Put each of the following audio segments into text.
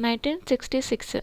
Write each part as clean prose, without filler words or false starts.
1966।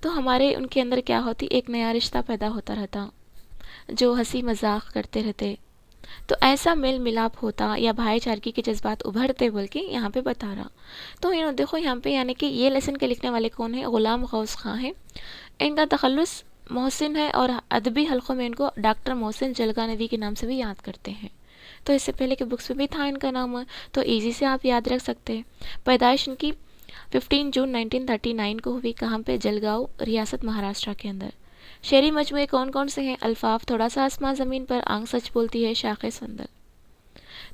تو ہمارے ان کے اندر کیا ہوتی، ایک نیا رشتہ پیدا ہوتا رہتا، جو ہنسی مذاق کرتے رہتے، تو ایسا میل ملاپ ہوتا یا بھائی چارگی کے جذبات ابھرتے بول کے یہاں پہ بتا رہا۔ تو دیکھو یہاں پہ یعنی کہ یہ لیسن کے لکھنے والے کون ہیں، غلام غوث خاں ہیں، ان کا تخلص محسن ہے، اور ادبی حلقوں میں ان کو ڈاکٹر محسن جلگانوی کے نام سے بھی یاد کرتے ہیں۔ تو اس سے پہلے کے بکس میں بھی تھا ان کا نام، تو ایزی سے آپ یاد رکھ سکتے ہیں۔ پیدائش ان کی 15 جون 1939 کو ہوئی، کہاں پہ، جلگاؤ ریاست مہاراشٹرا کے اندر۔ شعری مجموعے کون کون سے ہیں، الفاف تھوڑا سا آسمان زمین پر، آنکھ سچ بولتی ہے، شاخ سندل۔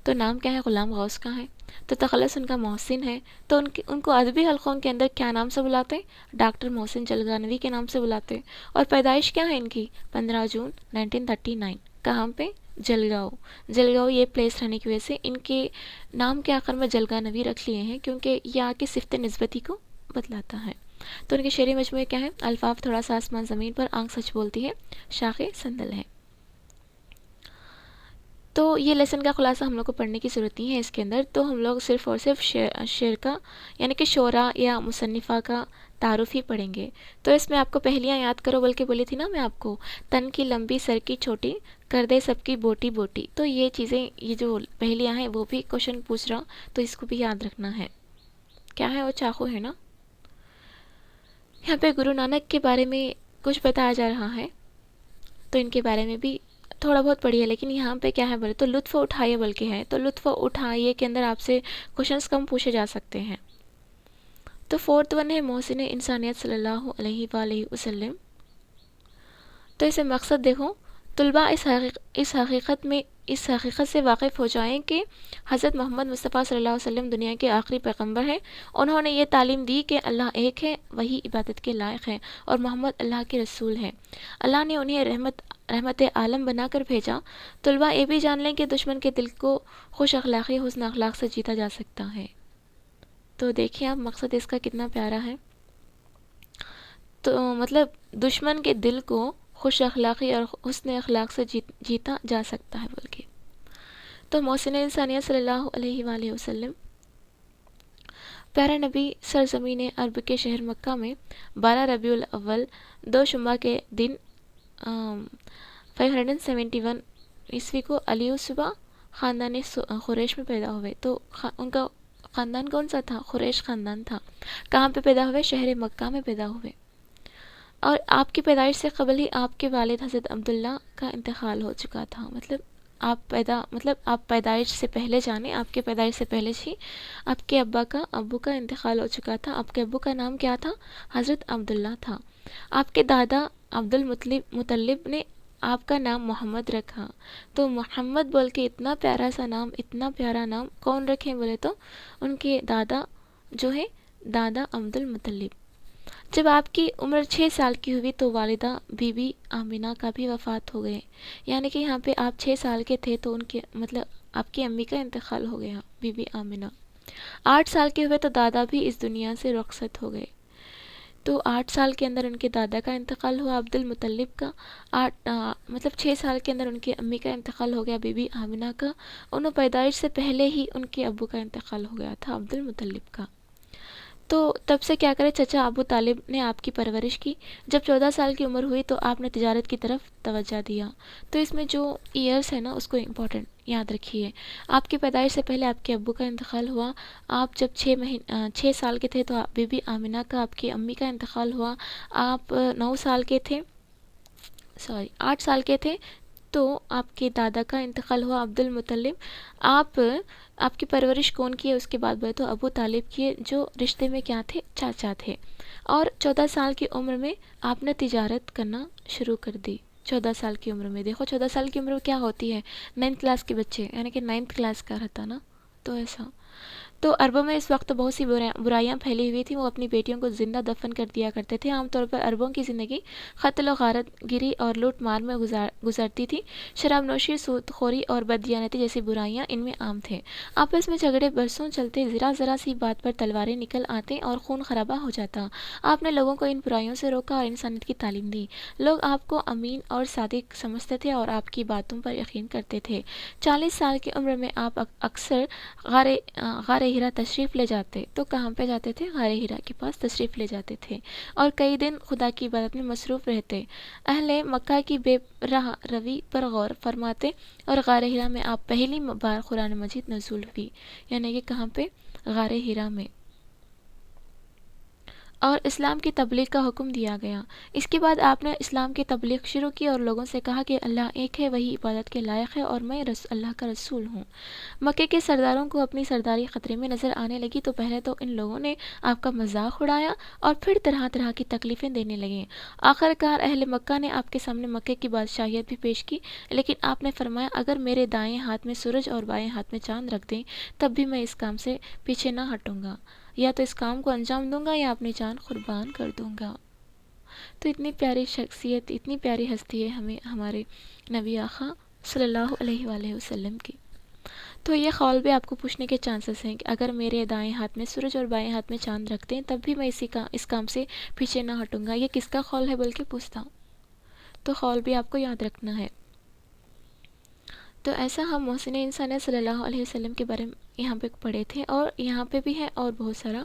تو نام کیا ہے، غلام غوث کا ہے، تو تخلص ان کا محسن ہے، تو ان کو ادبی حلقوں کے اندر کیا نام سے بلاتے ہیں، ڈاکٹر محسن جلگانوی کے نام سے بلاتے ہیں۔ اور پیدائش کیا ہے ان کی، 15 جون 1939، کہاں پہ، جلگاؤ۔ جلگاؤ یہ پلیس رہنے کی وجہ سے ان کے نام کے آخر میں جلگانوی رکھ لیے ہیں، کیونکہ یہ آ کے صفت نسبتی کو بتلاتا ہے۔ تو ان کے شعری مجموعے کیا ہیں، الفاف تھوڑا سا آسمان زمین پر، آنکھ سچ بولتی ہے، شاخ سندل ہے۔ تو یہ لیسن کا خلاصہ ہم لوگ کو پڑھنے کی ضرورت نہیں ہے اس کے اندر، تو ہم لوگ صرف اور صرف شعر کا یعنی کہ شعراء یا مصنفہ کا تعارف ہی پڑھیں گے۔ تو اس میں آپ کو پہلیاں یاد کرو بلکہ بولی تھی نا میں آپ کو، تن کی لمبی سر کی چھوٹی، کر دے سب کی بوٹی بوٹی، تو یہ چیزیں، یہ جو پہلیاں ہیں وہ بھی کوشچن پوچھ رہا، تو اس کو بھی یاد رکھنا ہے۔ کیا ہے وہ، چاقو ہے نا۔ یہاں پہ گرو نانک کے بارے میں کچھ بتایا جا رہا ہے، تو ان کے بارے میں بھی تھوڑا بہت پڑھیے، لیکن یہاں پہ کیا ہے بولے تو لطف اٹھائیے بلکہ ہے، تو لطف اٹھائیے کے اندر آپ سے کوشچنس کم پوچھے جا سکتے ہیں۔ تو 4th ون ہے محسن انسانیت صلی اللہ علیہ وآلہ وسلم۔ تو اسے مقصد دیکھو، طلباء اس حقیقت سے واقف ہو جائیں کہ حضرت محمد مصطفیٰ صلی اللہ علیہ وسلم دنیا کے آخری پیغمبر ہیں۔ انہوں نے یہ تعلیم دی کہ اللہ ایک ہے، وہی عبادت کے لائق ہے، اور محمد اللہ کے رسول ہیں۔ اللہ نے انہیں رحمت عالم بنا کر بھیجا۔ طلباء یہ بھی جان لیں کہ دشمن کے دل کو خوش اخلاقی، حسن اخلاق سے جیتا جا سکتا ہے۔ تو دیکھیں آپ مقصد اس کا کتنا پیارا ہے، تو مطلب دشمن کے دل کو خوش اخلاقی اور حسن اخلاق سے جیتا جا سکتا ہے بول کے۔ تو محسن انسانیت صلی اللہ علیہ وآلہ وسلم، پیارا نبی سرزمین عرب کے شہر مکہ میں 12 ربیع الاول 2 جمعہ کے دن 571 عیسوی کو علی الصبح خاندان قریش میں پیدا ہوئے۔ تو ان کا خاندان کون سا تھا، قریش خاندان تھا۔ کہاں پہ پیدا ہوئے، شہر مکہ میں پیدا ہوئے، اور آپ کی پیدائش سے قبل ہی آپ کے والد حضرت عبداللہ کا انتقال ہو چکا تھا۔ مطلب آپ پیدائش سے پہلے جانیں، آپ کے پیدائش سے پہلے ہی آپ کے ابو کا انتقال ہو چکا تھا۔ آپ کے ابو کا نام کیا تھا، حضرت عبداللہ تھا۔ آپ کے دادا عبد المطلب نے آپ کا نام محمد رکھا۔ تو محمد بول کے اتنا پیارا سا نام، اتنا پیارا نام کون رکھیں بولے تو ان کے دادا جو ہے، دادا عبد المطلب۔ جب آپ کی عمر 6 سال کی ہوئی تو والدہ بی بی آمینہ کا بھی وفات ہو گئے، یعنی کہ یہاں پہ آپ 6 سال کے تھے تو ان کے مطلب آپ کی امی کا انتقال ہو گیا، بی بی آمینہ۔ 8 سال کے ہوئے تو دادا بھی اس دنیا سے رخصت ہو گئے۔ تو 8 سال کے اندر ان کے دادا کا انتقال ہوا عبد المطلب کا، 6 سال کے اندر ان کی امی کا انتقال ہو گیا بی بی آمینہ کا، انہوں پیدائش سے پہلے ہی ان کے ابو کا انتقال ہو گیا تھا عبد المطلب کا۔ تو تب سے کیا کرے، چچا ابو طالب نے آپ کی پرورش کی۔ جب 14 سال کی عمر ہوئی تو آپ نے تجارت کی طرف توجہ دیا۔ تو اس میں جو ایئرس ہے نا اس کو امپورٹنٹ یاد رکھیے۔ آپ کی پیدائش سے پہلے آپ کے ابو کا انتقال ہوا، آپ جب 6 سال کے تھے تو بی بی آمینہ کا، آپ کی امی کا انتقال ہوا، آپ 9 سال کے تھے، 8 سال کے تھے تو آپ کے دادا کا انتقال ہوا عبد المطلب۔ آپ کی پرورش کون کی ہے اس کے بعد بولے تو ابو طالب کی، جو رشتے میں کیا تھے، چاچا تھے۔ اور 14 سال کی عمر میں آپ نے تجارت کرنا شروع کر دی۔ 14 سال کی عمر میں دیکھو، 14 سال کی عمر میں کیا ہوتی ہے، 9th کلاس کے بچے، یعنی کہ 9th کلاس کا رہتا نا، تو ایسا۔ تو عربوں میں اس وقت بہت سی برائیاں پھیلی ہوئی تھیں، وہ اپنی بیٹیوں کو زندہ دفن کر دیا کرتے تھے۔ عام طور پر عربوں کی زندگی قتل و غارت گری اور لوٹ مار میں گزرتی تھی۔ شراب نوشی، سود خوری اور بددیانتی جیسی برائیاں ان میں عام تھے۔ آپس میں جھگڑے برسوں چلتے، ذرا سی بات پر تلواریں نکل آتے اور خون خرابہ ہو جاتا۔ آپ نے لوگوں کو ان برائیوں سے روکا اور انسانیت کی تعلیم دی۔ لوگ آپ کو امین اور صادق سمجھتے تھے اور آپ کی باتوں پر یقین کرتے تھے۔ 40 سال کی عمر میں آپ اکثر غار ہیرا تشریف لے جاتے تو کہاں پہ جاتے تھے؟ غار ہیرا کے پاس تشریف لے جاتے تھے اور کئی دن خدا کی عبادت میں مصروف رہتے، اہل مکہ کی بے راہ روی پر غور فرماتے، اور غار ہیرا میں آپ پہلی بار قرآن مجید نزول ہوئی، یعنی کہ کہاں پہ؟ غار ہیرا میں، اور اسلام کی تبلیغ کا حکم دیا گیا۔ اس کے بعد آپ نے اسلام کی تبلیغ شروع کی اور لوگوں سے کہا کہ اللہ ایک ہے، وہی عبادت کے لائق ہے اور میں اللہ کا رسول ہوں۔ مکے کے سرداروں کو اپنی سرداری خطرے میں نظر آنے لگی تو پہلے تو ان لوگوں نے آپ کا مذاق اڑایا اور پھر طرح طرح کی تکلیفیں دینے لگے۔ آخر کار اہل مکہ نے آپ کے سامنے مکے کی بادشاہیت بھی پیش کی، لیکن آپ نے فرمایا اگر میرے دائیں ہاتھ میں سورج اور بائیں ہاتھ میں چاند رکھ دیں تب بھی میں اس کام سے پیچھے نہ ہٹوں گا، یا تو اس کام کو انجام دوں گا یا اپنی جان قربان کر دوں گا۔ تو اتنی پیاری شخصیت، اتنی پیاری ہستی ہے ہمیں ہمارے نبی آقا صلی اللہ علیہ وآلہ وسلم کی۔ تو یہ قول بھی آپ کو پوچھنے کے چانسز ہیں کہ اگر میرے دائیں ہاتھ میں سورج اور بائیں ہاتھ میں چاند رکھ دیں تب بھی میں اس کام سے پیچھے نہ ہٹوں گا، یہ کس کا قول ہے بلکہ پوچھتا ہوں، تو قول بھی آپ کو یاد رکھنا ہے۔ تو ایسا ہم محسن انسانیت صلی اللہ علیہ وسلم کے بارے میں یہاں پہ پڑھے تھے، اور یہاں پہ بھی ہے اور بہت سارا۔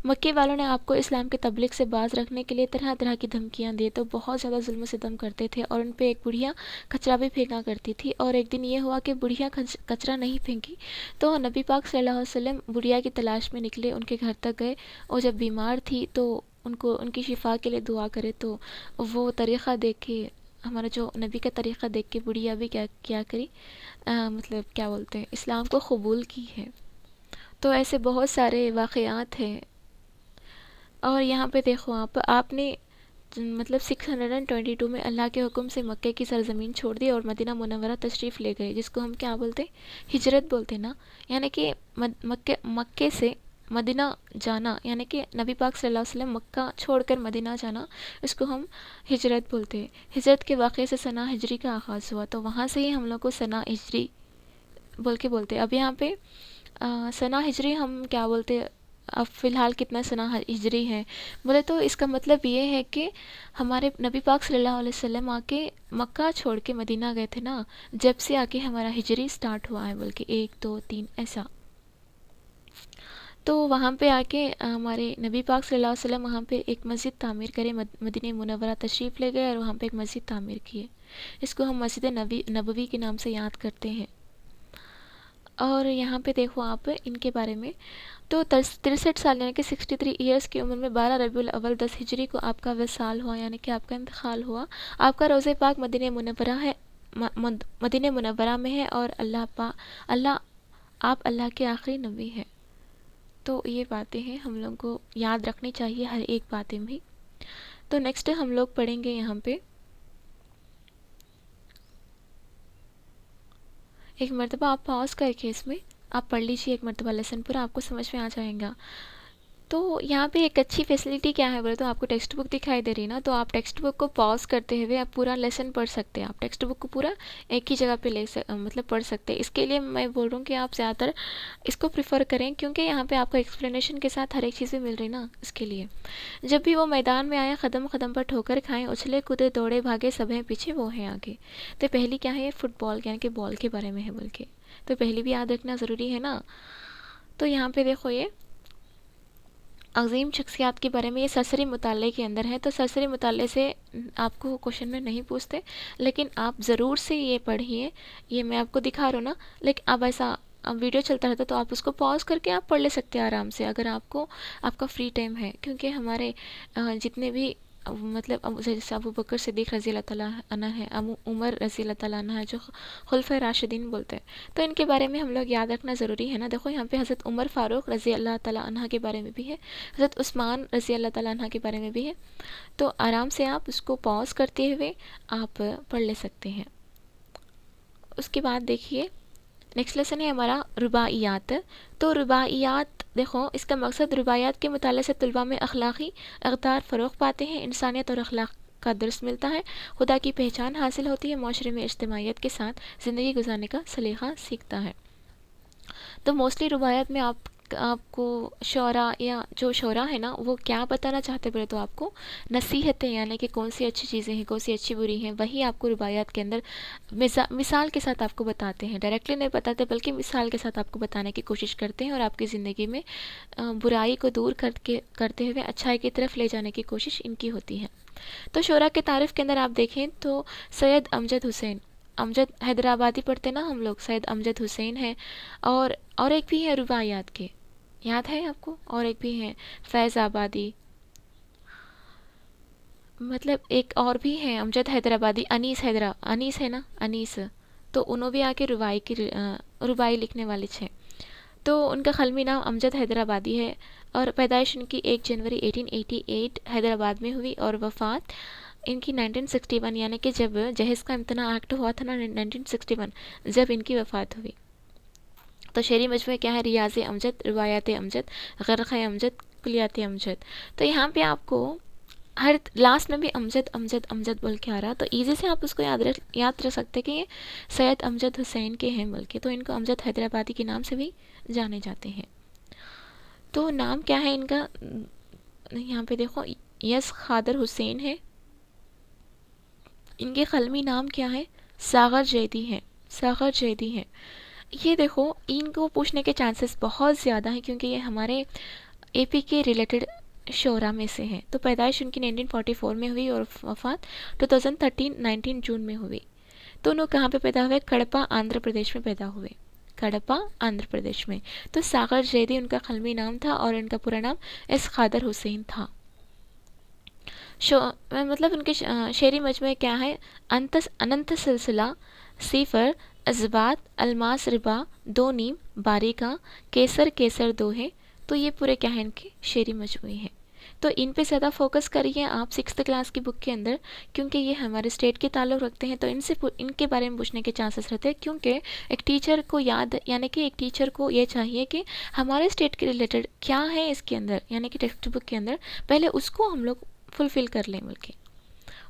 مکے والوں نے آپ کو اسلام کے تبلیغ سے باز رکھنے کے لیے طرح طرح کی دھمکیاں دی، تو بہت زیادہ ظلم و ستم کرتے تھے، اور ان پہ ایک بڑھیا کچرا بھی پھینکا کرتی تھی، اور ایک دن یہ ہوا کہ بڑھیا کچرا نہیں پھینکی تو نبی پاک صلی اللہ علیہ وسلم بڑھیا کی تلاش میں نکلے، ان کے گھر تک گئے، اور جب بیمار تھی تو ان کی شفا کے لیے دعا کرے، تو وہ طریقہ دیکھ کے، ہمارا جو نبی کا طریقہ دیکھ کے بڑھیا بھی کیا کری، مطلب کیا بولتے ہیں، اسلام کو قبول کی ہے۔ تو ایسے بہت سارے واقعات ہیں، اور یہاں پہ دیکھو آپ نے مطلب 622 میں اللہ کے حکم سے مکے کی سرزمین چھوڑ دی اور مدینہ منورہ تشریف لے گئے، جس کو ہم کیا بولتے ہیں؟ ہجرت بولتے نا، یعنی کہ مکے سے مدینہ جانا، یعنی کہ نبی پاک صلی اللہ علیہ وسلم مکہ چھوڑ کر مدینہ جانا، اس کو ہم ہجرت بولتے ہیں۔ ہجرت کے واقعے سے سنہ ہجری کا آغاز ہوا، تو وہاں سے ہی ہم لوگ کو سنہ ہجری بول کے بولتے ہیں۔ اب یہاں پہ سنہ ہجری ہم کیا بولتے ہیں؟ اب فی الحال کتنا سنہ ہجری ہے بولے تو اس کا مطلب یہ ہے کہ ہمارے نبی پاک صلی اللہ علیہ وسلم آ کے مکہ چھوڑ کے مدینہ گئے تھے نا، جب سے آ کے ہمارا ہجری سٹارٹ ہوا ہے، بلکہ 1 2 3 ایسا۔ تو وہاں پہ آ کے ہمارے نبی پاک صلی اللہ علیہ وسلم وہاں پہ ایک مسجد تعمیر کرے، مدینہ منورہ تشریف لے گئے اور وہاں پہ ایک مسجد تعمیر کیے، اس کو ہم مسجد نبوی کے نام سے یاد کرتے ہیں۔ اور یہاں پہ دیکھو آپ ان کے بارے میں، تو 63 سال یعنی کہ 63 ایئرس کی عمر میں 12 ربیع الاول 10 ہجری کو آپ کا وصال ہوا، یعنی کہ آپ کا انتقال ہوا۔ آپ کا روضہ پاک مدینہ منورہ ہے، مدینہ منورہ میں ہے، اور آپ اللہ کے آخری نبی ہیں۔ تو یہ باتیں ہیں ہم لوگوں کو یاد رکھنی چاہیے ہر ایک باتیں بھی۔ تو نیکسٹ ہم لوگ پڑھیں گے یہاں پہ ایک مرتبہ، آپ پاؤز کر کے اس میں آپ پڑھ لیجیے ایک مرتبہ لیسن پورا، آپ کو سمجھ میں آ جائے گا۔ تو یہاں پہ ایک اچھی فیسلٹی کیا ہے بولے تو آپ کو ٹیکسٹ بک دکھائی دے رہی نا، تو آپ ٹیکسٹ بک کو پاؤز کرتے ہوئے آپ پورا لیسن پڑھ سکتے ہیں، آپ ٹیکسٹ بک کو پورا ایک ہی جگہ پہ مطلب پڑھ سکتے ہیں۔ اس کے لیے میں بول رہا ہوں کہ آپ زیادہ تر اس کو پریفر کریں، کیونکہ یہاں پہ آپ کو ایکسپلینیشن کے ساتھ ہر ایک چیز بھی مل رہی نا، اس کے لیے۔ جب بھی وہ میدان میں آئے، قدم قدم پر ٹھوکر کھائیں، اچھلے کودے دوڑے بھاگے، سب ہیں پیچھے وہ ہیں آگے۔ تو پہلی کیا ہے؟ فٹ بال، یعنی کہ بال کے بارے میں ہے بلکہ، تو پہلی بھی یاد رکھنا ضروری ہے نا۔ تو یہاں پہ دیکھو یہ عظیم شخصیات کے بارے میں، یہ سرسری مطالعے کے اندر ہے، تو سرسری مطالعے سے آپ کو کوشچن میں نہیں پوچھتے، لیکن آپ ضرور سے یہ پڑھیے، یہ میں آپ کو دکھا رہا ہوں نا، لیکن اب ایسا ویڈیو چلتا رہتا تو آپ اس کو پاؤز کر کے آپ پڑھ لے سکتے ہیں آرام سے، اگر آپ کا فری ٹائم ہے، کیونکہ ہمارے جتنے بھی مطلب جیسے ابو بکر صدیق رضی اللہ تعالیٰ عنہ ہے، عمر رضی اللہ تعالیٰ عنہ ہے، جو خلفۂ راشدین بولتے ہیں، تو ان کے بارے میں ہم لوگ یاد رکھنا ضروری ہے نا۔ دیکھو یہاں پہ حضرت عمر فاروق رضی اللہ تعالیٰ عنہ کے بارے میں بھی ہے، حضرت عثمان رضی اللہ تعالیٰ عنہ کے بارے میں بھی ہے، تو آرام سے آپ اس کو پاؤز کرتے ہوئے آپ پڑھ لے سکتے ہیں۔ اس کے بعد دیکھیے نیکسٹ لیسن ہے ہمارا رباعیات۔ تو رباعیات دیکھو، اس کا مقصد رباعیات کے مطالعے سے طلباء میں اخلاقی اقدار فروغ پاتے ہیں، انسانیت اور اخلاق کا درس ملتا ہے، خدا کی پہچان حاصل ہوتی ہے، معاشرے میں اجتماعیت کے ساتھ زندگی گزارنے کا سلیقہ سیکھتا ہے۔ تو موسٹلی رباعیات میں آپ آپ کو شعراء یا جو شعراء ہے نا وہ کیا بتانا چاہتے پہلے تو آپ کو نصیحتیں، یعنی کہ کون سی اچھی چیزیں ہیں، کون سی اچھی بری ہیں، وہی آپ کو روایات کے اندر مثال کے ساتھ آپ کو بتاتے ہیں. ڈائریکٹلی نہیں بتاتے بلکہ مثال کے ساتھ آپ کو بتانے کی کوشش کرتے ہیں، اور آپ کی زندگی میں برائی کو دور کرتے ہوئے اچھائی کی طرف لے جانے کی کوشش ان کی ہوتی ہے. تو شعراء کے تعارف کے اندر آپ دیکھیں تو سید امجد حسین، امجد حیدرآبادی پڑھتے نا ہم لوگ، سید امجد حسین ہے. اور ایک بھی ہے رباعیات کے، یاد ہے آپ کو؟ اور ایک بھی ہیں فیض آبادی، مطلب ایک اور بھی ہیں امجد حیدرآبادی، انیس ہے نا، انیس. تو انہوں بھی آ کے ربائی لکھنے والے تھے. تو ان کا قلمی نام امجد حیدرآبادی ہے، اور پیدائش ان کی 1 جنوری 1888 حیدرآباد میں ہوئی، اور وفات ان کی 1961، یعنی کہ جب جہیز کا امتناع ایکٹ ہوا تھا نا 1961، جب ان کی وفات ہوئی. تو شعری مجموعہ کیا ہے؟ ریاض امجد، روایات امجد، غرق امجد، کلیات امجد. تو یہاں پہ آپ کو ہر لاسٹ میں بھی امجد امجد امجد بول کے آ رہا، تو ایزی سے آپ اس کو یاد رکھ سکتے کہ یہ سید امجد حسین کے ہیں بول کے. تو ان کو امجد حیدرآبادی کے نام سے بھی جانے جاتے ہیں. تو نام کیا ہے ان کا؟ یہاں پہ دیکھو، یس خادر حسین ہے. ان کے قلمی نام کیا ہے؟ ساغر جیدی ہے، ساغر جیدی ہے. یہ دیکھو ان کو پوچھنے کے چانسز بہت زیادہ ہیں، کیونکہ یہ ہمارے اے پی کے ریلیٹڈ شعراء میں سے ہیں. تو پیدائش ان کی 1944 میں ہوئی، اور وفات 2013 19 جون میں ہوئی. تو انہوں کہاں پہ پیدا ہوئے؟ کڑپا آندھرا پردیش میں پیدا ہوئے، کڑپا آندھرا پردیش میں. تو ساغر جیدی ان کا قلمی نام تھا، اور ان کا پورا نام ایس خادر حسین تھا. مطلب ان کے شعری مجموعے کیا ہے؟ اننت سلسلہ، صفر، ازبات، الماس ربا، دو نیم، باریکا، کیسر کیسر دو ہے. تو یہ پورے کیا ہیں ان کے شعری مجموعے ہیں. تو ان پہ زیادہ فوکس کریے آپ 6th کلاس کی بک کے اندر، کیونکہ یہ ہمارے اسٹیٹ کے تعلق رکھتے ہیں. تو ان کے بارے میں پوچھنے کے چانسز رہتے ہیں، کیونکہ ایک ٹیچر کو یعنی کہ ایک ٹیچر کو یہ چاہیے کہ ہمارے اسٹیٹ کے ریلیٹڈ کیا ہے اس کے اندر، یعنی کہ ٹیکسٹ بک کے اندر پہلے اس کو ہم لوگ فلفل کر لیں بول کے.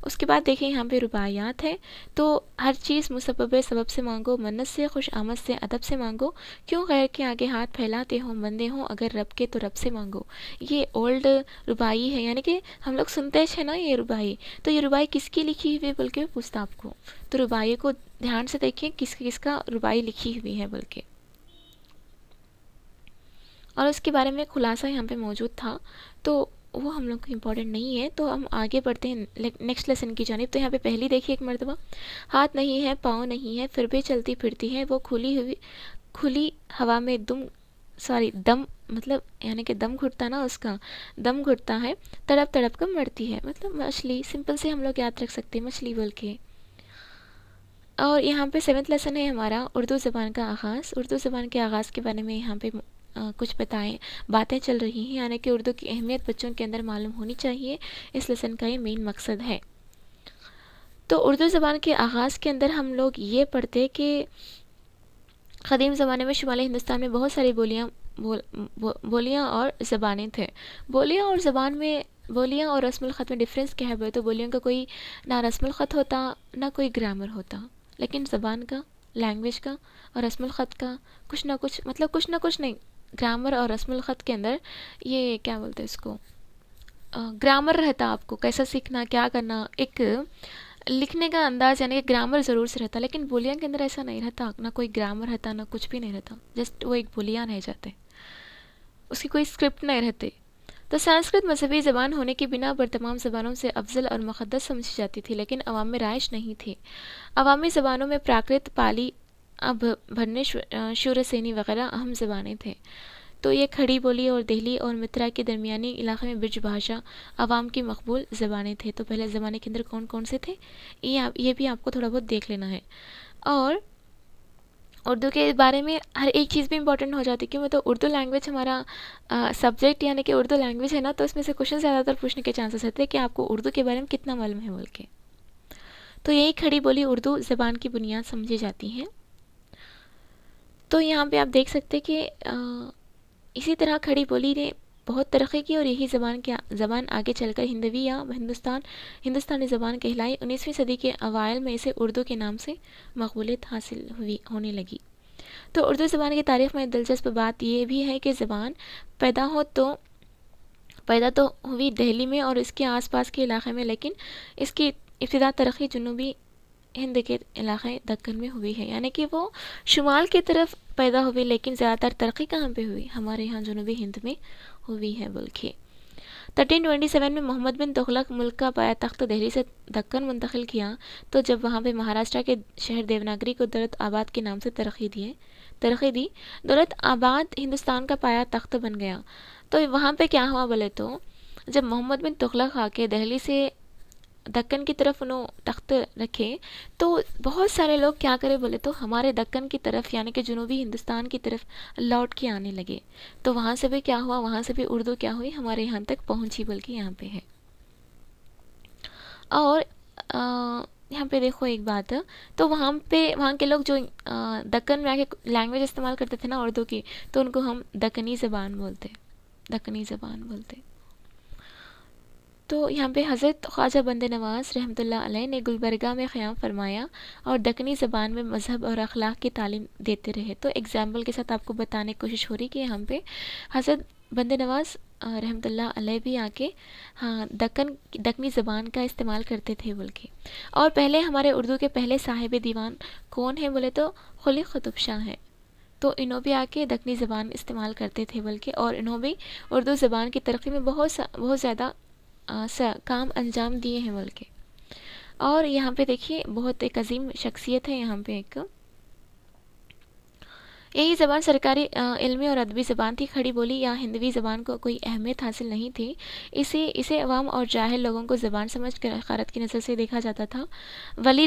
اس کے بعد دیکھیں یہاں پہ رباعیات ہے. تو ہر چیز مسبب سبب سے مانگو، منت سے خوش آمد سے ادب سے مانگو، کیوں غیر کے آگے ہاتھ پھیلاتے ہوں، بندے ہوں اگر رب کے تو رب سے مانگو. یہ اولڈ ربائی ہے، یعنی کہ ہم لوگ سنتے ہیں نا یہ ربائی. تو یہ ربائی کس کی لکھی ہوئی ہے بول کے پوچھتا آپ کو. تو ربائی کو دھیان سے دیکھیں کس کا ربائی لکھی ہوئی ہے بول کے. اور اس کے بارے میں خلاصہ یہاں پہ موجود تھا، تو وہ ہم لوگ کو امپورٹنٹ نہیں ہے. تو ہم آگے بڑھتے ہیں نیکسٹ لیسن کی جانب. تو یہاں پہ پہلی دیکھیے ایک مرتبہ، ہاتھ نہیں ہے پاؤں نہیں ہے پھر بھی چلتی پھرتی ہے، وہ کھلی ہوا میں دم، مطلب یعنی کہ دم گھٹتا نا، اس کا دم گھٹتا ہے، تڑپ تڑپ کر مرتی ہے. مطلب مچھلی، سمپل سے ہم لوگ یاد رکھ سکتے ہیں مچھلی بول کے. اور یہاں پہ 7th لیسن ہے ہمارا اردو زبان کا آغاز. اردو زبان کے آغاز کے بارے میں یہاں پہ کچھ باتیں چل رہی ہیں، یعنی کہ اردو کی اہمیت بچوں کے اندر معلوم ہونی چاہیے. اس لیسن کا یہ مین مقصد ہے. تو اردو زبان کے آغاز کے اندر ہم لوگ یہ پڑھتے کہ قدیم زمانے میں شمالی ہندوستان میں بہت ساری بولیاں اور زبانیں تھے. بولیاں اور رسم الخط میں ڈفرینس کیا ہے؟ تو بولیوں کا کوئی نہ رسم الخط ہوتا نہ کوئی گرامر ہوتا، لیکن زبان کا، لینگویج کا اور رسم الخط کا کچھ نہ کچھ نہیں، گرامر اور رسم الخط کے اندر یہ کیا بولتے ہیں اس کو، گرامر رہتا. آپ کو کیسا سیکھنا، کیا کرنا، ایک لکھنے کا انداز، یعنی کہ گرامر ضرور سے رہتا. لیکن بولیاں کے اندر ایسا نہیں رہتا، نہ کوئی گرامر رہتا نہ کچھ بھی نہیں رہتا، جسٹ وہ ایک بولیاں رہ جاتے، اس کی کوئی اسکرپٹ نہیں رہتی. تو سنسکرت مذہبی زبان ہونے کی بنا پر تمام زبانوں سے افضل اور مقدس سمجھی جاتی تھی، لیکن عوام میں رائج نہیں تھی. عوامی زبانوں میں پراکرت، پالی، بھرنے، شورسینی وغیرہ اہم زبانیں تھے. تو یہ کھڑی بولی اور دہلی اور مترا کے درمیانی علاقے میں برج بھاشا عوام کی مقبول زبانیں تھے. تو پہلے زمانے کے اندر کون کون سے تھے یہ بھی آپ کو تھوڑا بہت دیکھ لینا ہے. اور اردو کے بارے میں ہر ایک چیز بھی امپورٹنٹ ہو جاتی ہے، کیوں؟ تو اردو لینگویج ہمارا سبجیکٹ، یعنی کہ اردو لینگویج ہے نا، تو اس میں سے کوشچن زیادہ تر پوچھنے کے چانسز رہتے ہیں کہ آپ کو اردو کے بارے میں کتنا معلوم ہے بول کے. تو یہی کھڑی بولی اردو زبان کی بنیاد سمجھی جاتی ہیں. تو یہاں پہ آپ دیکھ سکتے کہ اسی طرح کھڑی بولی نے بہت ترقی کی، اور یہی زبان آگے چل کر ہندوی یا ہندوستانی زبان کہلائی. 19ویں صدی کے اوائل میں اسے اردو کے نام سے مقبولیت حاصل ہونے لگی. تو اردو زبان کی تاریخ میں دلچسپ بات یہ بھی ہے کہ زبان پیدا تو ہوئی دہلی میں اور اس کے آس پاس کے علاقے میں، لیکن اس کی ابتدا ترقی جنوبی ہند کے علاقے دکن میں ہوئی ہے، یعنی کہ وہ شمال کی طرف پیدا ہوئی، لیکن زیادہ تر ترقی کہاں پہ ہوئی؟ ہمارے یہاں جنوبی ہند میں ہوئی ہے بلکہ 1327 میں محمد بن تغلق ملک کا پایا تخت دہلی سے دکن منتقل کیا، تو جب وہاں پہ مہاراشٹر کے شہر دیوناگری کو دولت آباد کے نام سے ترقی دی، دولت آباد ہندوستان کا پایا تخت بن گیا۔ تو وہاں پہ کیا ہوا بولے تو جب محمد بن تغلق آ کے دہلی سے دکن کی طرف انہوں تخت رکھے، تو بہت سارے لوگ کیا کرے بولے تو ہمارے دکن کی طرف یعنی کہ جنوبی ہندوستان کی طرف لوٹ کے آنے لگے، تو وہاں سے بھی کیا ہوا، وہاں سے بھی اردو کیا ہوئی، ہمارے یہاں تک پہنچی، بلکہ یہاں پہ ہے۔ اور یہاں پہ دیکھو ایک بات، تو وہاں کے لوگ جو دکن میں آ کے لینگویج استعمال کرتے تھے نا اردو کی، تو ان کو ہم دکنی زبان بولتے۔ تو یہاں پہ حضرت خواجہ بندے نواز رحمۃ اللہ علیہ نے گلبرگہ میں قیام فرمایا اور دکنی زبان میں مذہب اور اخلاق کی تعلیم دیتے رہے۔ تو ایگزامپل کے ساتھ آپ کو بتانے کی کوشش ہو رہی کہ یہاں پہ حضرت بندے نواز رحمۃ اللہ علیہ بھی آ کے دکنی زبان کا استعمال کرتے تھے بلکہ۔ اور پہلے ہمارے اردو کے پہلے صاحب دیوان کون ہیں بولے تو قلی قطب شاہ ہیں، تو انہوں بھی آ کے دکنی زبان استعمال کرتے تھے بلکہ، اور انہوں بھی اردو زبان کی ترقی میں بہت زیادہ کام انجام دیے ہیں بلکہ۔ اور یہاں پہ دیکھیے بہت ایک عظیم شخصیت ہے یہاں پہ ایک، یہی زبان سرکاری علمی اور ادبی زبان تھی، کھڑی بولی یا ہندوی زبان کو کوئی اہمیت حاصل نہیں تھی، اسے عوام اور جاہل لوگوں کو زبان سمجھ کر حقارت کی نظر سے دیکھا جاتا تھا۔ ولی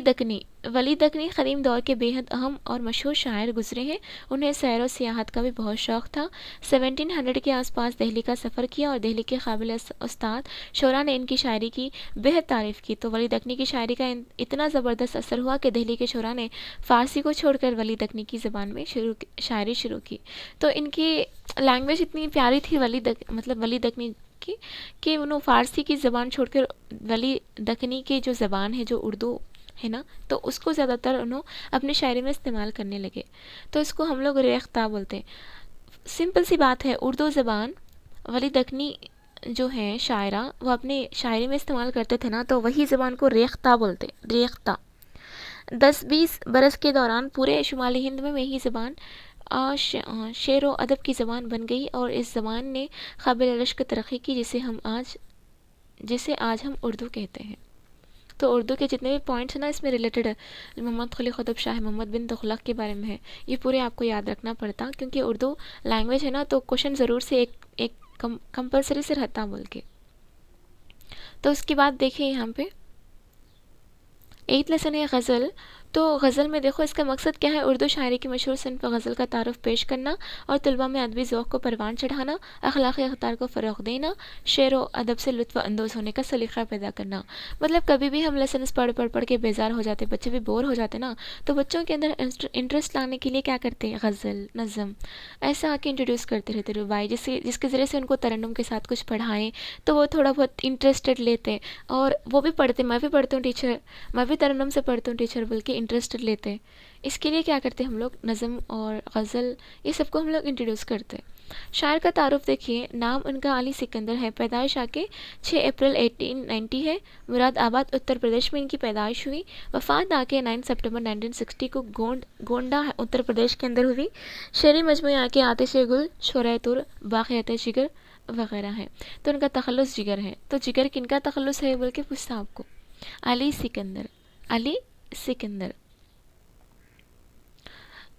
دکنی قدیم دور کے بے حد اہم اور مشہور شاعر گزرے ہیں، انہیں سیر و سیاحت کا بھی بہت شوق تھا۔ 1700 کے آس پاس دہلی کا سفر کیا اور دہلی کے قابل استاد شعراء نے ان کی شاعری کی بہت تعریف کی، تو ولی دکنی کی شاعری کا اتنا زبردست اثر ہوا کہ دہلی کے شعراء نے فارسی کو چھوڑ کر ولی دکنی کی زبان میں شاعری شروع کی۔ تو ان کی لینگویج اتنی پیاری تھی ولی دکنی کی کہ انہوں فارسی کی زبان چھوڑ کر ولی دکنی کی جو زبان ہے جو اردو ہے نا، تو اس کو زیادہ تر انہوں اپنی شاعری میں استعمال کرنے لگے، تو اس کو ہم لوگ ریختہ بولتے ہیں۔ سمپل سی بات ہے، اردو زبان ولی دکنی جو ہیں شاعرہ وہ اپنی شاعری میں استعمال کرتے تھے نا، تو وہی زبان کو ریختہ بولتے، ریختہ۔ 10-20 برس کے دوران پورے شمالی ہند میں یہی زبان شعر و ادب کی زبان بن گئی اور اس زبان نے قابل رشک ترقی کی، جسے آج ہم اردو کہتے ہیں۔ تو اردو کے جتنے بھی پوائنٹس ہیں نا اس میں ریلیٹڈ محمد قلی قطب شاہ محمد بن تغلق کے بارے میں ہے، یہ پورے آپ کو یاد رکھنا پڑتا، کیونکہ اردو لینگویج ہے نا تو کوشچن ضرور سے ایک کمپلسری سے رہتا بول کے۔ تو اس کے بعد دیکھیں یہاں پہ 8th لیسن ہے غزل۔ تو غزل میں دیکھو اس کا مقصد کیا ہے، اردو شاعری کی مشہور صنف غزل کا تعارف پیش کرنا اور طلباء میں ادبی ذوق کو پروان چڑھانا، اخلاقی اقدار کو فروغ دینا، شعر و ادب سے لطف اندوز ہونے کا سلیقہ پیدا کرنا۔ مطلب کبھی بھی ہم لیسنس پڑھ کے بیزار ہو جاتے، بچے بھی بور ہو جاتے نا، تو بچوں کے اندر انٹرسٹ لانے کے لیے کیا کرتے ہیں، غزل نظم ایسا آ کے انٹروڈیوس کرتے رہتے ربائی، جس کے ذریعے سے ان کو ترنم کے ساتھ کچھ پڑھائیں تو وہ تھوڑا بہت انٹرسٹڈ لیتے، اور وہ بھی پڑھتے، میں بھی پڑھتی ہوں ٹیچر، میں بھی ترنم سے پڑھتی ہوں ٹیچر، بلکہ انٹرسٹڈ لیتے ہیں۔ اس کے لیے کیا کرتے ہیں ہم لوگ، نظم اور غزل یہ سب کو ہم لوگ انٹروڈیوس کرتے ہیں۔ شاعر کا تعارف دیکھیے، نام ان کا علی سکندر ہے، پیدائش آ کے 6 اپریل 1890 ہے، مراد آباد اتر پردیش میں ان کی پیدائش ہوئی، وفات آ کے 9 سپٹمبر 1960 کو گونڈا اتر پردیش کے اندر ہوئی۔ شعری مجموعے آ کے آتش گل، شعرۂ طور، باقیات جگر وغیرہ ہیں۔ تو ان کا تخلص جگر ہے، تو جگر کن کا تخلص ہے بول کے پوچھتا آپ کو، علی سکندر۔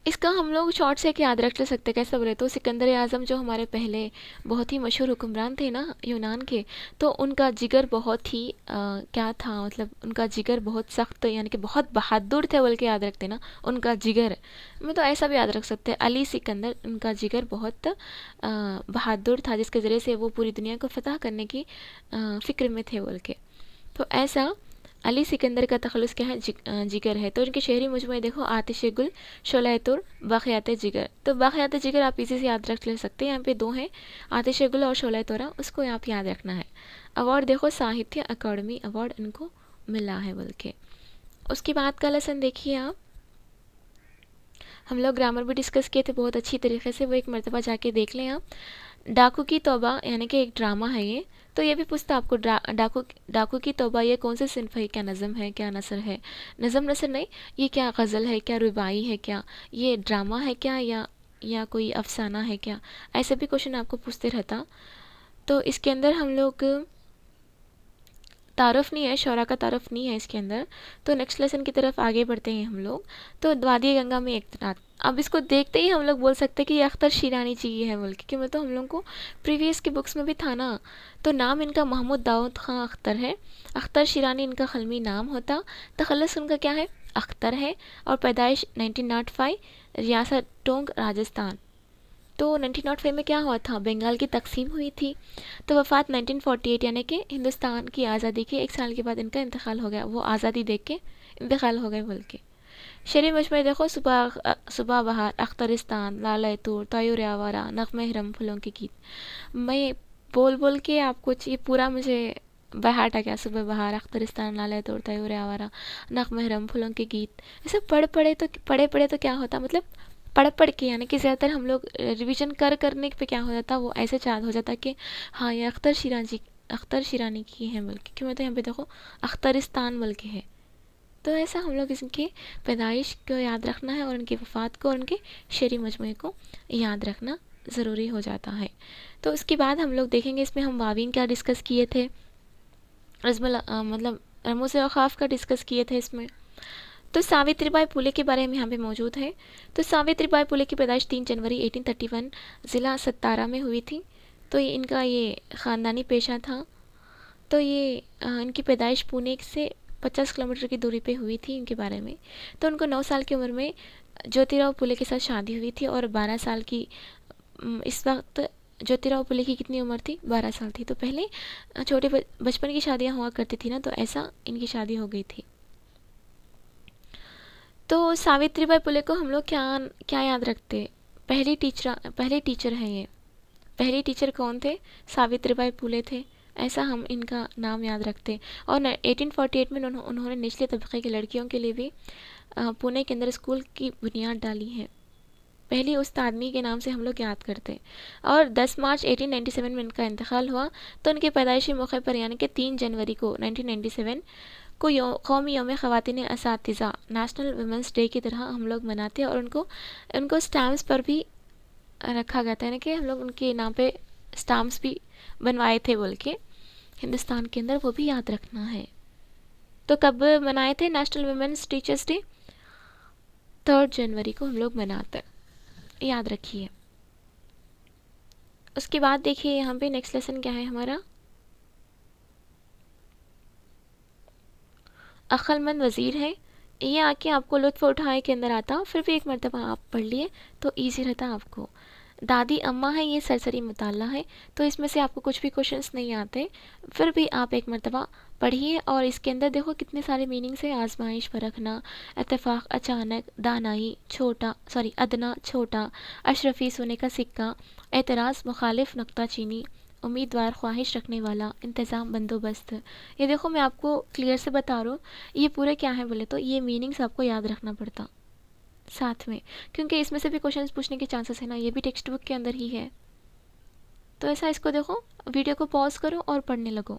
اس کا ہم لوگ شارٹ سے یاد رکھ سکتے، کیسے بولے تو سکندر اعظم جو ہمارے پہلے بہت ہی مشہور حکمران تھے نا یونان کے، تو ان کا جگر بہت ہی کیا تھا، مطلب ان کا جگر بہت سخت یعنی کہ بہت بہادر تھے بول کے یاد رکھتے نا، ان کا جگر میں تو ایسا بھی یاد رکھ سکتے، علی سکندر ان کا جگر بہت بہادر تھا، جس کے ذریعے سے وہ پوری دنیا کو فتح کرنے کی فکر میں تھے بول کے۔ تو ایسا علی سکندر کا تخلص کیا ہے، جگر ہے۔ تو ان کے شعری مجموعے دیکھو، آتش گل، شعلۂ طور، باقیات جگر۔ تو باقیات جگر آپ اسی سے یاد رکھ لے سکتے ہیں، یہاں پہ 2 ہیں، آتش گل اور شعلۂ طور، اس کو آپ یاد رکھنا ہے۔ ایوارڈ دیکھو، ساہتیہ اکیڈمی ایوارڈ ان کو ملا ہے بلکہ۔ اس کے بعد کا لیسن دیکھیے آپ، ہم لوگ گرامر بھی ڈسکس کیے تھے بہت اچھی طریقے سے، وہ ایک مرتبہ جا کے دیکھ لیں آپ۔ ڈاکو کی توبہ یعنی کہ ایک ڈرامہ ہے یہ، تو یہ بھی پوچھتا آپ کو ڈاکو کی توبہ یہ کون سے صنف ہے، کیا نظم ہے، کیا نثر ہے، نظم نثر نہیں، یہ کیا غزل ہے، کیا رباعی ہے، کیا یہ ڈرامہ ہے، کیا یا کوئی افسانہ ہے کیا، ایسے بھی کوشچن آپ کو پوچھتے رہتا۔ تو اس کے اندر ہم لوگ تعارف نہیں ہے، شعراء کا تعارف نہیں ہے اس کے اندر۔ تو نیکسٹ لیسن کی طرف آگے بڑھتے ہیں ہم لوگ۔ تو وادی گنگا میں ایک رات، اب اس کو دیکھتے ہی ہم لوگ بول سکتے ہیں کہ یہ اختر شیرانی جی ہے بول کے، کہ مطلب ہم لوگوں کو پریویس کی بکس میں بھی تھا نا۔ تو نام ان کا محمود داؤد خان اختر ہے، اختر شیرانی ان کا قلمی نام ہوتا، تخلص ان کا کیا ہے، اختر ہے، اور پیدائش 1905، ریاست ٹونگ راجستھان۔ تو 1905 میں کیا ہوا تھا، بنگال کی تقسیم ہوئی تھی۔ تو وفات 1948 یعنی کہ ہندوستان کی آزادی کے 1 سال کے بعد ان کا انتقال ہو گیا، وہ آزادی دیکھ کے انتقال ہو گئے بول کے۔ شعری مجموعے دیکھو، صبح بہار، اخترستان، لالہ طور، طیور آوارہ، نغمہ حرم، پھولوں کے گیت۔ میں بول بول کے آپ کو یہ پورا مجھے بہاٹ آ گیا، صبح بہار، اخترستان، لالہ طور، طیور آوارہ، نغمہ حرم، پھولوں کے گیت۔ ایسے پڑھے تو کیا ہوتا، مطلب پڑھ کے، یعنی کہ زیادہ تر ہم لوگ ریویژن کرنے پہ کیا ہو جاتا، وہ ایسے یاد ہو جاتا کہ ہاں یہ اختر شیرانی کی ہیں بلکہ، کیوں تو یہاں پہ دیکھو اخترستان بلکہ ہے۔ تو ایسا ہم لوگ ان کی پیدائش کو یاد رکھنا ہے، اور ان کی وفات کو اور ان کے شعری مجموعے کو یاد رکھنا ضروری ہو جاتا ہے۔ تو اس کے بعد ہم لوگ دیکھیں گے اس میں ہم واوین کیا ڈسکس کیے تھے، مطلب رموز اوقاف کا ڈسکس کیے تھے اس میں۔ تو ساوتری بائی پھولے کے بارے میں یہاں پہ موجود ہے۔ تو ساوتری بائی پھولے کی پیدائش 3 جنوری 1831 ضلع ستارہ میں ہوئی تھی۔ تو ان کا یہ خاندانی پیشہ تھا۔ تو یہ ان کی پیدائش پونے سے 50 کلومیٹر کی دوری پہ ہوئی تھی ان کے بارے میں۔ تو ان کو 9 سال کی عمر میں جیوتی راؤ پھولے کے ساتھ شادی ہوئی تھی، اور 12 سال کی اس وقت جیوتی راؤ پھولے کی کتنی عمر تھی، 12 سال تھی۔ تو پہلے چھوٹے بچپن کی شادیاں ہوا کرتی تھی نا، تو ایسا ان کی شادی ہو گئی تھی۔ تو ساوتری بائی پھولے کو ہم لوگ کیا یاد رکھتے، پہلے ٹیچر ہیں یہ، پہلے ٹیچر کون تھے، ساوتری بائی پھولے تھے، ایسا ہم ان کا نام یاد رکھتے۔ اور 1848 میں انہوں نے نچلے طبقے کی لڑکیوں کے لیے بھی پونے کے اندر اسکول کی بنیاد ڈالی ہے، پہلی استادمی کے نام سے ہم لوگ یاد کرتے۔ اور 10 مارچ 1897 میں ان کا انتقال ہوا۔ تو ان کے پیدائشی موقع پر یعنی کہ 3 جنوری کو 1997 کو قومی یوم خواتین اساتذہ، نیشنل ویمنس ڈے کی طرح ہم لوگ مناتے ہیں، اور ان کو اسٹامپس پر بھی رکھا گیا تھا، یعنی کہ ہم لوگ ان کے نام پہ اسٹامپس بھی بنوائے تھے بول کے ہندوستان کے اندر، وہ بھی یاد رکھنا ہے۔ تو کب منائے تھے نیشنل ویمنس ٹیچرس ڈے، 3 جنوری کو ہم لوگ مناتے ہیں، یاد رکھیے۔ اس کے بعد دیکھیے یہاں پہ نیکسٹ لیسن کیا ہے ہمارا، عقل مند وزیر ہے۔ یہ آ کے آپ کو لطف اٹھائے کے اندر آتا، پھر بھی ایک مرتبہ آپ پڑھ لیے تو ایزی رہتا آپ کو۔ دادی اماں ہے، یہ سرسری مطالعہ ہے، تو اس میں سے آپ کو کچھ بھی کوشچنس نہیں آتے، پھر بھی آپ ایک مرتبہ پڑھیے۔ اور اس کے اندر دیکھو کتنے سارے میننگس ہیں، آزمائش، پرکھنا، اتفاق، اچانک، دانائی، ادنا، چھوٹا، اشرفی، سونے کا سکہ، اعتراض، مخالف، نکتہ چینی، امیدوار، خواہش رکھنے والا، انتظام، بندوبست۔ یہ دیکھو میں آپ کو کلیئر سے بتا رہا ہوں، یہ پورے کیا ہیں بولے تو یہ میننگس آپ کو یاد رکھنا پڑتا ساتھ میں، کیونکہ اس میں سے بھی کوشچنس پوچھنے کے چانسز ہیں نا، یہ بھی ٹیکسٹ بک کے اندر ہی ہے۔ تو ایسا اس کو دیکھو، ویڈیو کو پاز کرو اور پڑھنے لگو،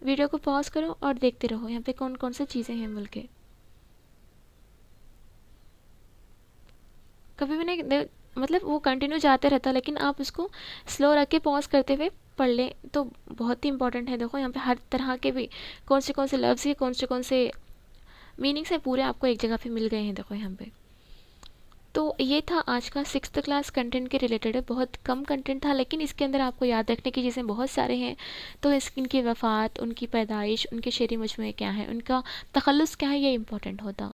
ویڈیو کو پاز کرو اور دیکھتے رہو یہاں پہ کون کون سے چیزیں ہیں بول کے۔ کبھی بھی نہیں مطلب وہ کنٹینیو جاتے رہتا، لیکن آپ اس کو سلو رکھ کے پاز کرتے ہوئے پڑھ لیں تو بہت ہی امپورٹنٹ ہے۔ دیکھو یہاں پہ ہر طرح کے بھی کون سے لفظ ہیں، کون سے میننگس ہیں، پورے آپ کو ایک جگہ پہ مل گئے ہیں۔ دیکھو یہاں پہ تو یہ تھا آج کا 6th کلاس کنٹینٹ کے ریلیٹڈ ہے، بہت کم کنٹینٹ تھا، لیکن اس کے اندر آپ کو یاد رکھنے کی چیزیں بہت سارے ہیں۔ تو ان کی وفات، ان کی پیدائش، ان کے شعری مجموعے کیا ہیں، ان کا تخلص کیا ہے، یہ امپورٹنٹ ہوتا۔